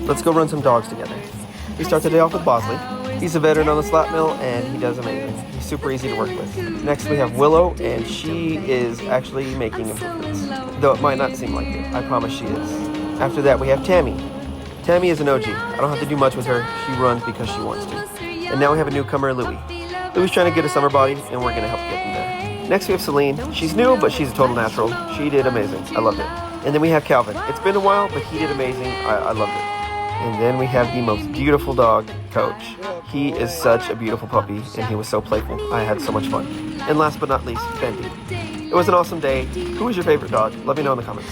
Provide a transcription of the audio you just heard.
Let's go run some dogs together. We start the day off with Bosley. He's a veteran on the slap mill and he does amazing. He's super easy to work with. Next we have Willow, and she is actually making improvements. Though it might not seem like it, I promise she is. After that we have Tammy. Tammy is an OG. I don't have to do much with her. She runs because she wants to. And now we have a newcomer, Louie. Louie's trying to get a summer body and we're gonna help get him there. Next we have Celine. She's new, but she's a total natural. She did amazing. I loved it. And then we have Calvin. It's been a while, but he did amazing. I loved it. And then we have the most beautiful dog, Coach. He is such a beautiful puppy, and he was so playful. I had so much fun. And last but not least, Fendi. It was an awesome day. Who was your favorite dog? Let me know in the comments.